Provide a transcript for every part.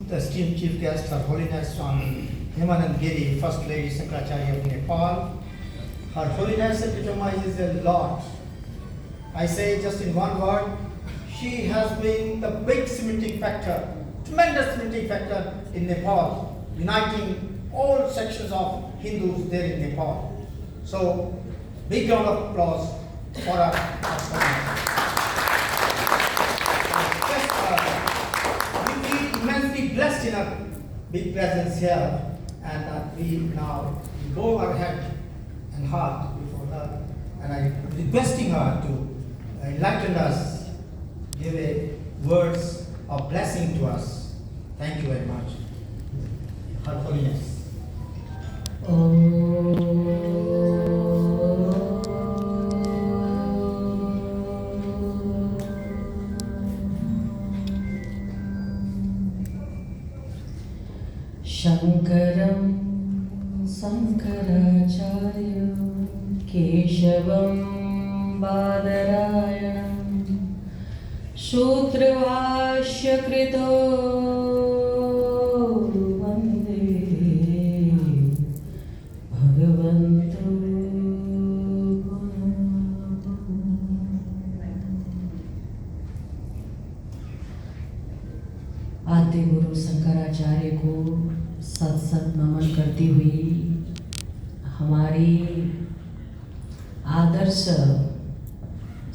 The esteemed chief guest, Her Holiness Swami Hemanand Giri, First Lady Shankaracharya of Nepal. Her Holiness epitomizes a lot. I say just in one word, she has been the big cementing factor, tremendous cementing factor in Nepal, uniting all sections of Hindus there in Nepal. So, big round of applause for her. We feel immensely blessed in her big presence here, and we now go our head and heart before her, and I'm requesting her to enlighten us, give a words of blessing to us. Thank you very much. Her Holiness. शङ्करं शङ्कराचार्यं केशवं बादरायणं सूत्रभाष्यकृतो वन्दे भगवन्तो आद्य गुरु शंकराचार्य को सत सत नमन करती हुई हमारी आदर्श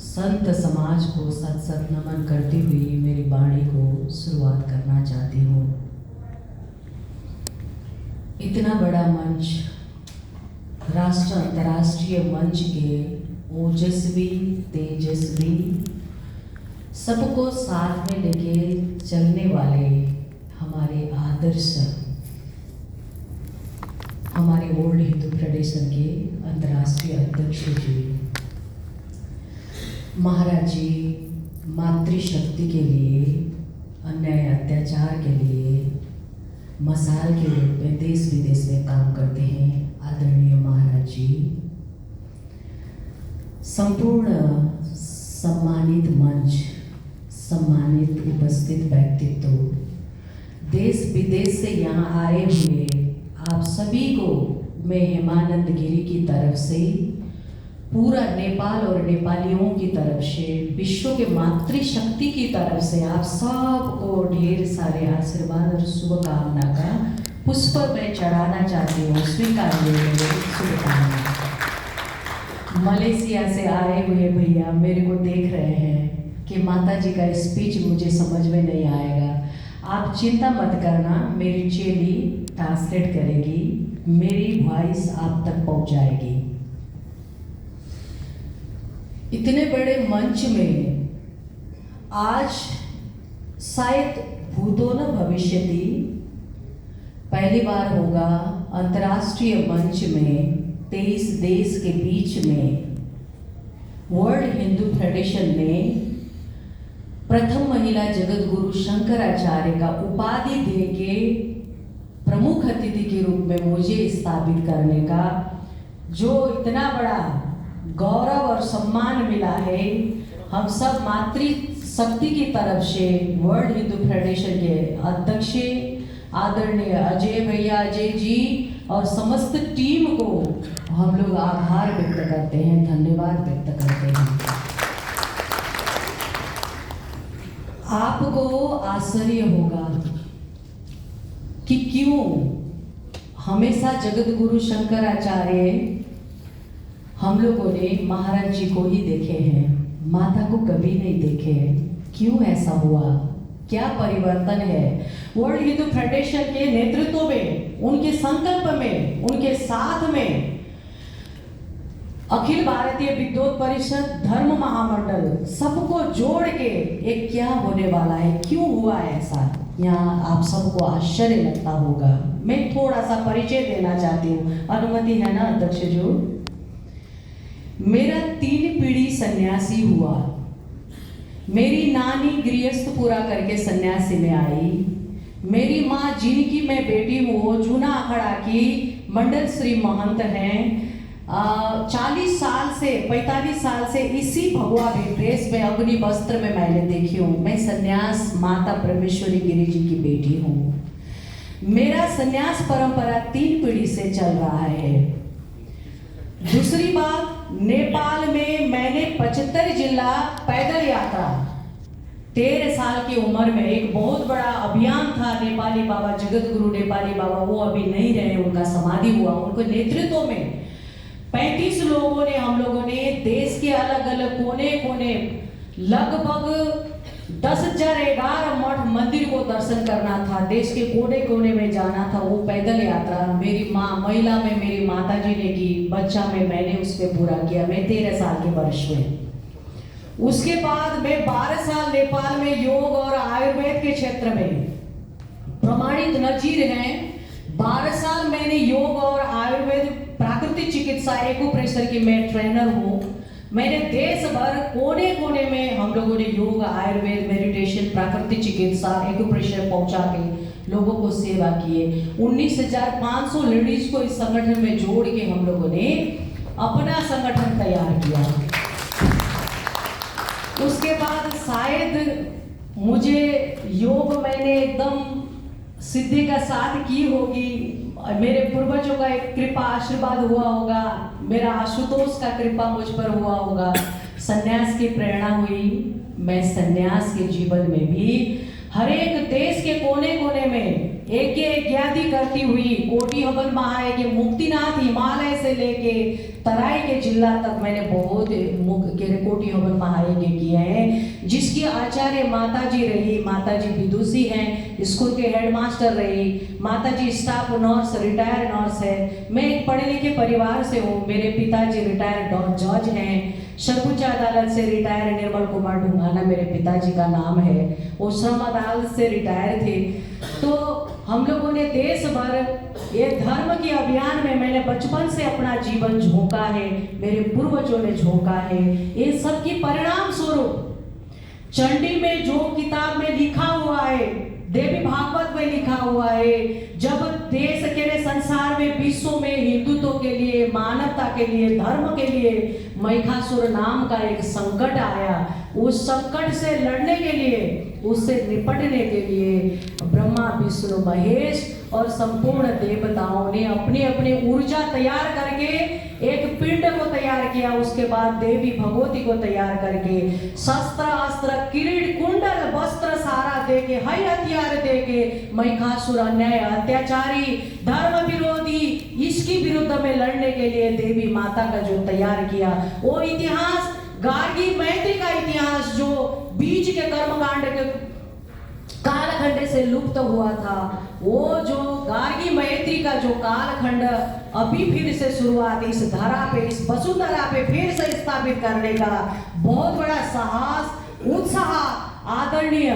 संत समाज को सत सत नमन करती हुई मेरी वाणी को शुरुआत करना चाहती हूँ। इतना बड़ा मंच, राष्ट्र अंतर्राष्ट्रीय मंच के ओजस्वी तेजस्वी सबको साथ में लेके चलने वाले हमारे आदर्श, हमारे ओल्ड हिंदू फेडरेशन के अंतर्राष्ट्रीय अध्यक्ष जी, महाराज जी मातृशक्ति के लिए, अन्याय अत्याचार के लिए मसाल के रूप में देश विदेश में काम करते हैं आदरणीय महाराज जी, संपूर्ण सम्मानित मंच, सम्मानित उपस्थित व्यक्तित्व, देश विदेश से यहाँ आए हुए आप सभी को मैं हेमानंद गिरी की तरफ से, पूरा नेपाल और नेपालियों की तरफ से, विश्व के मातृशक्ति की तरफ से आप सबको ढेर सारे आशीर्वाद और शुभकामना का पुष्प मैं चढ़ाना चाहती हूँ। स्वीकार शुभकामना। मलेशिया से आए हुए भैया मेरे को देख रहे हैं कि माता जी का स्पीच मुझे समझ में नहीं आएगा, आप चिंता मत करना, मेरी चेली ट्रांसलेट करेगी, मेरी वॉइस आप तक पहुंचाएगी। इतने बड़े मंच में आज शायद भूतो न भविष्यति पहली बार होगा अंतर्राष्ट्रीय मंच में 23 देश के बीच में वर्ल्ड हिंदू फेडरेशन ने प्रथम महिला जगत गुरु शंकराचार्य का उपाधि देके प्रमुख अतिथि के रूप में मुझे स्थापित करने का जो इतना बड़ा गौरव और सम्मान मिला है। हम सब मातृशक्ति की तरफ से वर्ल्ड हिंदू फेडरेशन के अध्यक्ष आदरणीय अजय भैया, अजय जी और समस्त टीम को हम लोग आभार व्यक्त करते हैं, धन्यवाद व्यक्त करते हैं। आपको आश्चर्य होगा कि क्यों हमेशा जगत गुरु शंकराचार्य हम लोगों ने महाराज जी को ही देखे हैं, माता को कभी नहीं देखे। क्यों ऐसा हुआ, क्या परिवर्तन है? वर्ल्ड हिंदू फेडरेशन के नेतृत्व में, उनके संकल्प में, उनके साथ में अखिल भारतीय विद्वत परिषद, धर्म महामंडल सबको जोड़ के एक क्या होने वाला है, क्यों हुआ ऐसा? यहाँ आप सबको आश्चर्य लगता होगा। मैं थोड़ा सा परिचय देना चाहती हूँ, अनुमति है ना अध्यक्ष जी? मेरा 3 पीढ़ी सन्यासी हुआ। मेरी नानी गृहस्थ पूरा करके सन्यासी में आई। मेरी माँ जिनकी मैं बेटी हूँ, जूना अखड़ा की मंडल श्री महंत हैं, 40 साल से 45 साल से इसी भगवा ड्रेस में अग्नि वस्त्र में मैंने देखी हूँ। मैं सन्यास माता ब्रह्मेश्वरी गिरी जी की बेटी हूँ। मेरा सन्यास परंपरा 3 पीढ़ी से चल रहा है। दूसरी बात, नेपाल में मैंने 75 जिला पैदल यात्रा 13 साल की उम्र में, एक बहुत बड़ा अभियान था। नेपाली बाबा, जगत गुरु नेपाली बाबा, वो अभी नहीं रहे, उनका समाधि हुआ। उनको नेतृत्व में 35 लोगों ने, हम लोगों ने देश के अलग अलग कोने कोने लगभग 10,011 मठ मंदिर को दर्शन करना था। देश के कोने कोने में जाना था। वो पैदल यात्रा मेरी माँ, महिला में मेरी माता जी ने की, बच्चा में मैंने उस पर पूरा किया। मैं 13 साल के वर्ष में। उसके बाद मैं 12 साल नेपाल में योग और आयुर्वेद के क्षेत्र में प्रमाणित नजीर हैं। 12 साल मैंने योग और आयुर्वेद, प्राकृतिक चिकित्सा, एक्यूप्रेशर की मैं ट्रेनर हूँ। मैंने देश भर कोने कोने में हम लोगों ने योग, आयुर्वेद, मेडिटेशन, प्राकृतिक चिकित्सा, एक्यूप्रेशर पहुंचा के लोगों को सेवा किए। 19,500 लेडीज को इस संगठन में जोड़ के हम लोगों ने अपना संगठन तैयार किया। उसके बाद शायद मुझे योग मैंने एकदम सिद्धि का साथ की होगी। मेरे पूर्वजों का एक कृपा आशीर्वाद हुआ होगा, मेरा आशुतोष का कृपा मुझ पर हुआ होगा। सन्यास की प्रेरणा हुई। मैं सन्यास के जीवन में भी हर एक देश के कोने कोने में एक यज्ञादि करती हुई कोटि हवन महायज्ञ, मुक्तिनाथ हिमालय से लेके तराई के जिला तक मैंने बहुत कोटि हवन महायज्ञ किए हैं, जिसकी आचार्य माता जी रही। माता जी विदुषी हैं, स्कूल के हेडमास्टर रही। माता जी स्टाफ नर्स, रिटायर्ड नर्स है। मैं एक पढ़े लिखे परिवार से हूँ। मेरे पिताजी रिटायर्ड जज हैं। सर्वोच्च अदालत से रिटायर निर्मल कुमार ढुंगाना मेरे पिताजी का नाम है। वो श्रम अदालत से रिटायर थे। तो हम लोगों ने देश भर ये धर्म के अभियान में मैंने बचपन से अपना जीवन झोंका है, मेरे पूर्वजों ने झोंका है। इन सब की परिणाम स्वरूप चंडी में जो किताब में लिखा हुआ है, देवी भागवत में लिखा हुआ है, जब देश के लिए, संसार में, विश्व में हिंदुत्व के लिए, मानवता के लिए, धर्म के लिए महिषासुर नाम का एक संकट आया, उस संकट से लड़ने के लिए, उससे निपटने के लिए ब्रह्मा, विष्णु, महेश और संपूर्ण देवताओं ने अपनी अपनी ऊर्जा तैयार करके एक पिंड को तैयार किया। उसके बाद देवी भगवती को तैयार करके शस्त्र, अस्त्र, किरीट, कुंडल, वस्त्र सारा देके, हई हथियार देके महिषासुर अन्याय, अत्याचारी, धर्म विरोधी, इसकी विरुद्ध में लड़ने के लिए देवी माता का जो तैयार किया, वो इतिहास, गार्गी मैत्री का इतिहास जो बीज के कर्मकांड के कालखंड से लुप्त हुआ था, वो जो गार्गी मैत्री का जो कालखंड अभी फिर से शुरुआत इस धरा पे, इस वसुंधरा पे फिर से स्थापित करने का बहुत बड़ा साहस, उत्साह आदरणीय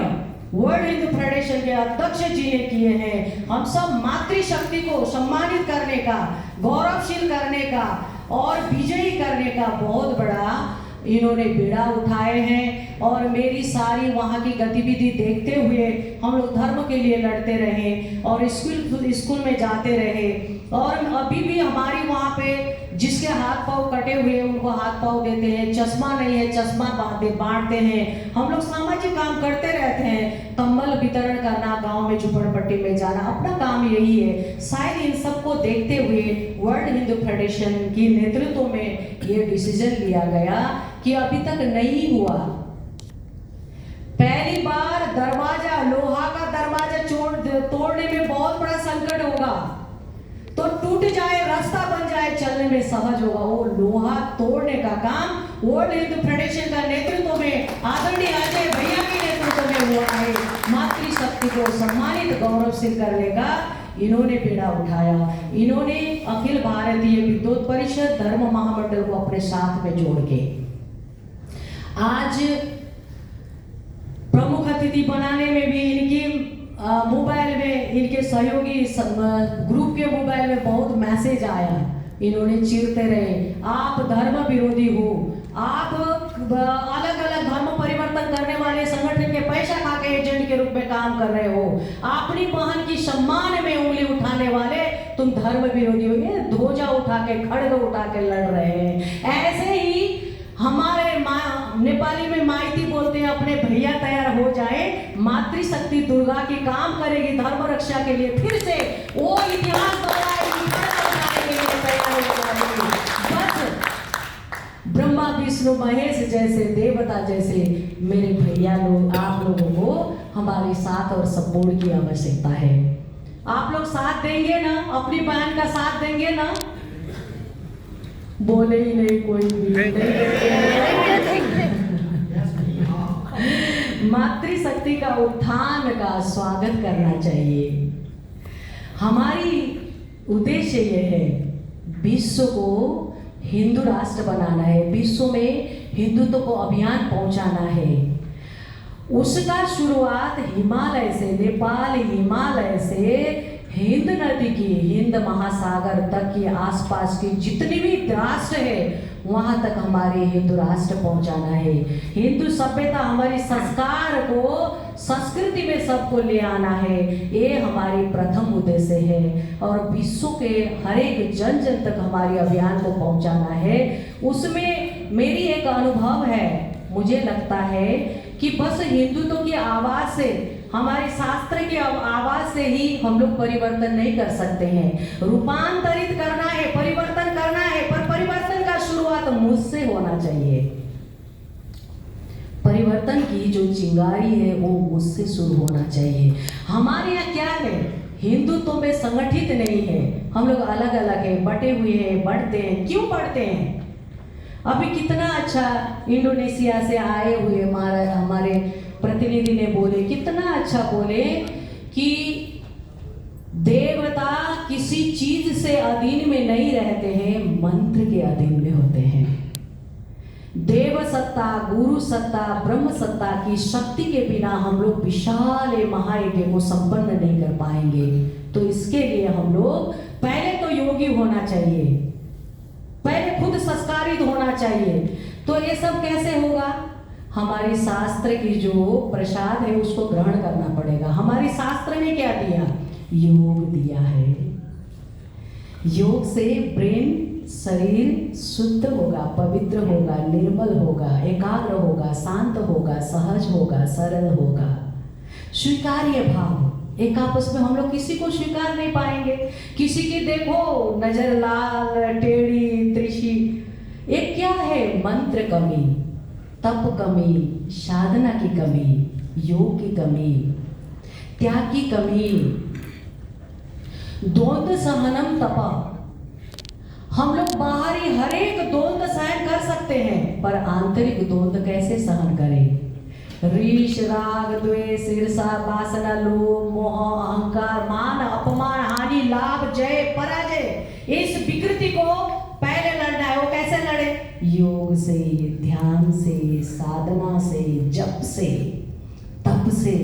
वर्ल्ड हिंदू फेडरेशन के अध्यक्ष जी ने किए हैं। हम सब मातृशक्ति को सम्मानित करने का, गौरवशील करने का और विजयी करने का बहुत बड़ा इन्होंने बीड़ा उठाए हैं। और मेरी सारी वहाँ की गतिविधि देखते हुए हम लोग धर्म के लिए लड़ते रहे और स्कूल में जाते रहे। और अभी भी हमारी वहाँ पे जिसके हाथ पाँव कटे हुए उनको हाथ पाँव देते हैं, चश्मा नहीं है चश्मा बांटते हैं। हम लोग सामाजिक काम करते रहते हैं, कंबल वितरण करना, गांव में झुपड़पट्टी में जाना, अपना काम यही है। शायद इन सबको देखते हुए वर्ल्ड हिंदू फेडरेशन की नेतृत्व में ये डिसीजन लिया गया कि अभी तक नहीं हुआ। पहली बार दरवाजा, लोहा का दरवाजा तोड़ने में बहुत बड़ा संकट होगा, तो टूट जाए, रास्ता बन जाए, चलने में सहज होगा। वो लोहा तोड़ने का काम वर्ल्ड हिंदू फेडरेशन का नेतृत्व में आदरणीय अजय भैया के नेतृत्व में हुआ है। मातृशक्ति को सम्मानित, गौरवशील करने का इन्होंने बीड़ा उठाया। इन्होंने अखिल भारतीय विद्युत परिषद धर्म महामंडल को अपने साथ में जोड़ के आज प्रमुख अतिथि बनाने में भी इनकी मोबाइल में, इनके सहयोगी ग्रुप के मोबाइल में बहुत मैसेज आया। इन्होंने चिढ़ते रहे, आप धर्म विरोधी हो, आप अलग अलग धर्म परिवर्तन करने वाले संगठन के पैसा खा के एजेंट के रूप में काम कर रहे हो, अपनी बहन की सम्मान में उंगली उठाने वाले, तो तुम धर्म विरोधी हो, ये ध्वजा उठा के खड़ग उठा के लड़ रहे हैं। ऐसे ही हमारे नेपाली में माइती बोलते हैं, अपने भैया तैयार हो जाए, मातृशक्ति दुर्गा की काम करेगी धर्म रक्षा के लिए, फिर से वो इतिहास दोहराएगी, के लिए तैयार हो जाएगी। बस ब्रह्मा विष्णु महेश जैसे देवता जैसे मेरे भैया लोग, आप लोगों को हमारे साथ और सपोर्ट की आवश्यकता है। आप लोग साथ देंगे ना, अपनी बहन का साथ देंगे ना? बोले ही नहीं कोई भी। मातृशक्ति का उत्थान का स्वागत करना चाहिए। हमारी उद्देश्य यह है, विश्व को हिंदू राष्ट्र बनाना है, विश्व में हिंदुत्व को अभियान पहुंचाना है। उसका शुरुआत हिमालय से, नेपाल हिमालय से हिंद नदी की, हिंद महासागर तक की आसपास की जितनी भी राष्ट्र है वहां तक हमारे हिंदू राष्ट्र पहुंचाना है। हिंदू सभ्यता, हमारी संस्कार को, संस्कृति में सबको ले आना है, ये हमारी प्रथम उद्देश्य है। और विश्व के हर एक जन जन तक हमारे अभियान को पहुंचाना है। उसमें मेरी एक अनुभव है, मुझे लगता है कि बस हिंदुत्व की आवाज से, हमारे शास्त्र की आवाज से ही हम लोग परिवर्तन नहीं कर सकते हैं। रूपांतरित करना है, परिवर्तन करना है, पर परिवर्तन का शुरुआत मुझसे होना चाहिए। परिवर्तन की जो चिंगारी है वो मुझसे शुरू होना चाहिए। हमारे यहाँ क्या है, हिंदुत्व में संगठित नहीं है, हम लोग अलग अलग है, बटे हुए हैं, बढ़ते हैं। क्यों बढ़ते हैं? अभी कितना अच्छा इंडोनेशिया से आए हुए हमारे प्रतिनिधि ने बोले, कितना अच्छा बोले कि देवता किसी चीज से अधीन में नहीं रहते हैं, मंत्र के अधीन में होते हैं। देव सत्ता, गुरु सत्ता, ब्रह्म सत्ता की शक्ति के बिना हम लोग विशाल महायज्ञ को संपन्न नहीं कर पाएंगे। तो इसके लिए हम लोग पहले तो योगी होना चाहिए, पहले खुद संस्कारित होना चाहिए। तो ये सब कैसे होगा? हमारी शास्त्र की जो प्रसाद है उसको ग्रहण करना पड़ेगा। हमारी शास्त्र ने क्या दिया? योग दिया है। योग से ब्रेन, शरीर शुद्ध होगा, पवित्र होगा, निर्मल होगा, एकाग्र होगा, शांत होगा, सहज होगा, सरल होगा। स्वीकार्य भाव, एक आपस में हम लोग किसी को स्वीकार नहीं पाएंगे। किसी की देखो नजर लाल, टेढ़ी, त्रिशी। एक क्या है? मंत्र कमी, तप कमी, साधना की कमी, योग की कमी, त्याग की कमी। द्वंद्व सहनम तपा। हम लोग बाहरी हर एक द्वंद्व सहन कर सकते हैं, पर आंतरिक द्वंद्व कैसे सहन करें? रीश, राग, द्वेष, ईर्षा, वासना, लोभ, मोह, अहंकार, मान, अपमान, हानि, लाभ, जय, पराजय, इस विकृति को पहले लड़ना है। वो कैसे लड़े? योग से, ध्यान से, साधना से, जप से, तप से।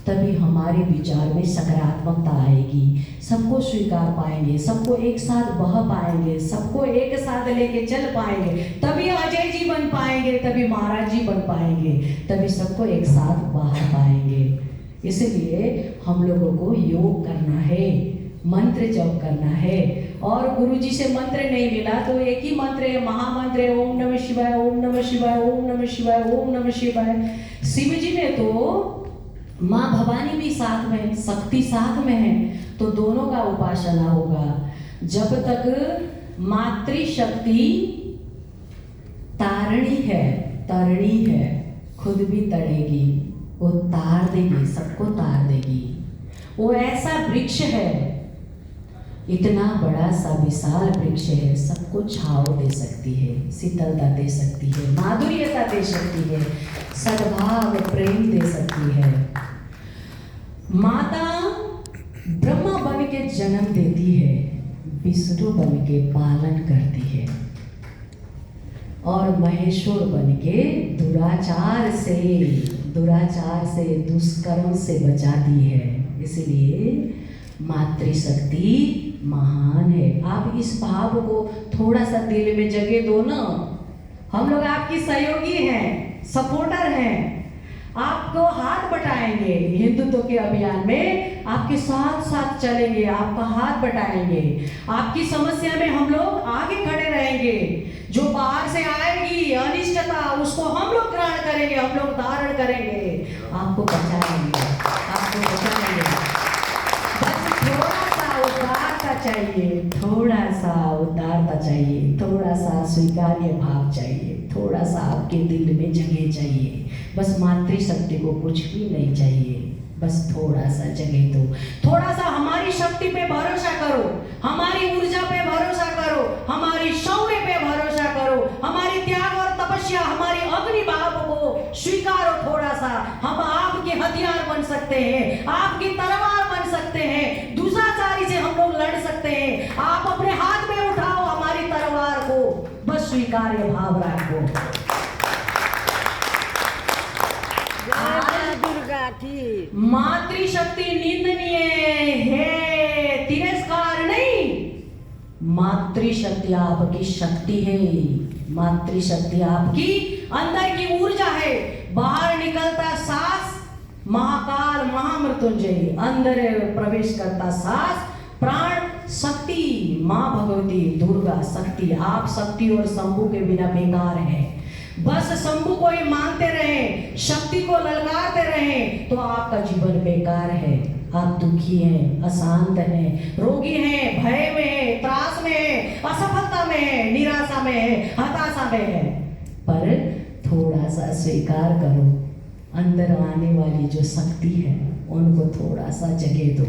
तभी हमारे विचार में सकारात्मकता आएगी, सबको स्वीकार पाएंगे, सबको एक साथ बह पाएंगे, सबको एक साथ लेके चल पाएंगे, तभी अजय जी बन पाएंगे, तभी महाराज जी बन पाएंगे, तभी सबको एक साथ बहा पाएंगे। इसलिए हम लोगों को योग करना है, मंत्र जप करना है। और गुरु जी से मंत्र नहीं मिला तो एक ही मंत्र है, महामंत्र है, ओम नमः शिवाय, ओम नमः शिवाय, ओम नमः शिवाय, ओम नमः शिवाय। शिव जी में तो माँ भवानी भी साथ में, शक्ति साथ में है, तो दोनों का उपासना होगा। जब तक मातृशक्ति तारणी है, तरणी है, खुद भी तड़ेगी, वो तार देगी, सबको तार देगी। वो ऐसा वृक्ष है, इतना बड़ा सा विशाल वृक्ष है, सबको छाव दे सकती है, शीतलता दे सकती है, माधुर्यता दे सकती है, सद्भाव प्रेम दे सकती है। माता ब्रह्मा बन के जन्म देती है, विष्णु बन के पालन करती है, और महेश्वर बन के दुराचार से, दुष्कर्म से बचाती है। इसलिए मातृशक्ति महान है। आप इस भाव को थोड़ा सा दिल में जगह दो ना। हम लोग आपकी सहयोगी हैं, सपोर्टर हैं, आपको हाथ बटाएंगे हिंदुत्व के अभियान में, आपके साथ साथ चलेंगे, आपका हाथ बटाएंगे, आपकी समस्या में हम लोग आगे खड़े रहेंगे। जो बाहर से आएगी अनिष्टता, उसको हम लोग ग्रहण करेंगे, हम लोग धारण करेंगे, आपको बचाएंगे, आपको बचाएंगे। बस थोड़ा सा उदारता चाहिए, थोड़ा सा उदारता चाहिए, थोड़ा सा स्वीकार्य भाव चाहिए, थोड़ा सा आपके दिल में जगह चाहिए। बस मातृशक्ति को कुछ भी नहीं चाहिए, बस थोड़ा सा जगह दो। थोड़ा सा हमारी शक्ति पे भरोसा करो, हमारी ऊर्जा पे भरोसा करो, हमारी शौर्य पे भरोसा करो, हमारी त्याग और तपस्या, हमारी अग्नि भाव को स्वीकारो। थोड़ा सा हम आपके हथियार बन सकते हैं, आपकी तलवार बन सकते हैं, दुष्टाचारी से हम लोग लड़ सकते हैं। आप अपने हाथ में उठाओ हमारी तलवार को, बस स्वीकार्य भाव रखो। मातृशक्ति निंदनीय है, तिरस्कार नहीं। मातृशक्ति आपकी शक्ति है, मातृशक्ति आपकी अंदर की ऊर्जा है। बाहर निकलता सांस महाकाल महामृत्युंजय, अंदर प्रवेश करता सांस प्राण शक्ति, माँ भगवती दुर्गा शक्ति। आप शक्ति और शंभु के बिना बेकार है। बस शंभु को ही मानते रहे, शक्ति को ललकारते रहे, तो आपका जीवन बेकार है। आप दुखी हैं, अशांत हैं, रोगी हैं, भय में हैं, त्रास में हैं, असफलता में हैं, निराशा में हैं, हताशा में हैं। पर थोड़ा सा स्वीकार करो, अंदर आने वाली जो शक्ति है उनको थोड़ा सा जगह दो।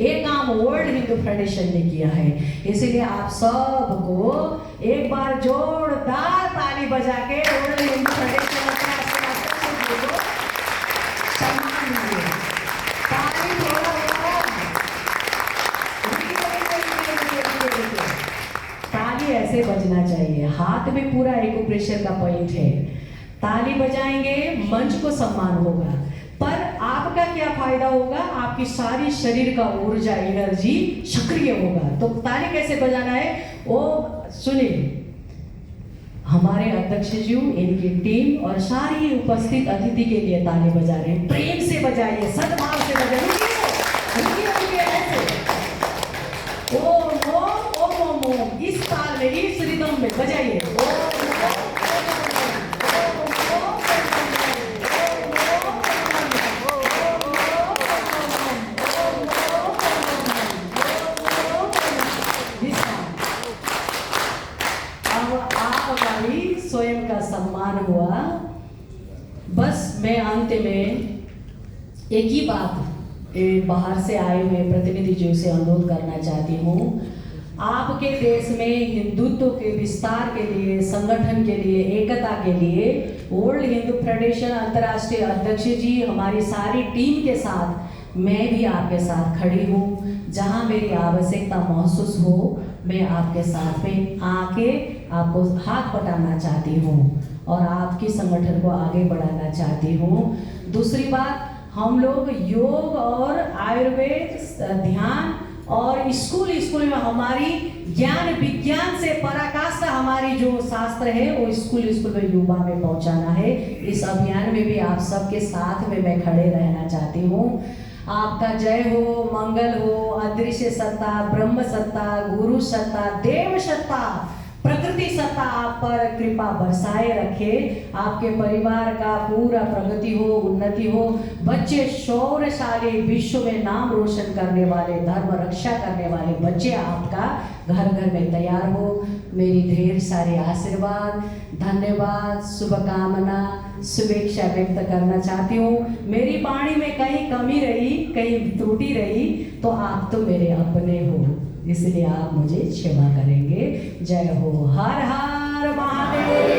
एक काम वर्ल्ड हिंदू फेडरेशन ने किया है, इसीलिए आप सबको एक बार जोरदार ताली बजा के वर्ल्ड हिंदू फेडरेशन को सम्मान दीजिए। ताली ताली ऐसे बजना चाहिए, हाथ में पूरा एक्यूप्रेशर का पॉइंट है। ताली बजाएंगे, मंच को सम्मान होगा, पर आपका क्या फायदा होगा? आपकी सारी शरीर का ऊर्जा एनर्जी सक्रिय होगा। तो ताली कैसे बजाना है वो सुनिए। हमारे अध्यक्ष जी, इनकी टीम और सारी उपस्थित अतिथि के लिए ताली बजा रहे हैं। प्रेम से बजाइए, सद्भाव से बजाइए। ओम ओम ओम ओम ओम, इस ताल में, इस रिदम में बजाइए। स्वयं का सम्मान हुआ। बस मैं अंत में एक ही बात बाहर से आए हुए प्रतिनिधियों से अनुरोध करना चाहती हूँ। आपके देश में हिंदुत्व के विस्तार के लिए, संगठन के लिए, एकता के लिए वर्ल्ड हिंदू फेडरेशन अंतर्राष्ट्रीय अध्यक्ष जी, हमारी सारी टीम के साथ मैं भी आपके साथ खड़ी हूँ। जहाँ मेरी आवश्यकता महसूस हो, मैं आपके साथ में आके आपको हाथ बटाना चाहती हूँ और आपकी संगठन को आगे बढ़ाना चाहती हूँ। दूसरी बात, हम लोग योग और आयुर्वेद, ध्यान और स्कूल में हमारी ज्ञान विज्ञान से पराकाष्ठा हमारी जो शास्त्र है वो स्कूल में युवा में पहुंचाना है। इस अभियान में भी आप सबके साथ में मैं खड़े रहना चाहती हूँ। आपका जय हो, मंगल हो। अदृश्य सत्ता, ब्रह्म सत्ता, गुरु सत्ता, देव सत्ता, प्रकृति सत्ता आप पर कृपा बरसाए रखे। आपके परिवार का पूरा प्रगति हो, उन्नति हो। बच्चे शौर्यशाली, विश्व में नाम रोशन करने वाले, धर्म रक्षा करने वाले बच्चे आपका घर घर में तैयार हो। मेरी ढेर सारे आशीर्वाद, धन्यवाद, शुभकामना, शुभेच्छा व्यक्त करना चाहती हूँ। मेरी वाणी में कहीं कमी रही, कहीं त्रुटि रही तो आप तो मेरे अपने हो, इसलिए आप मुझे क्षमा करेंगे। जय हो। हर हर महादेव।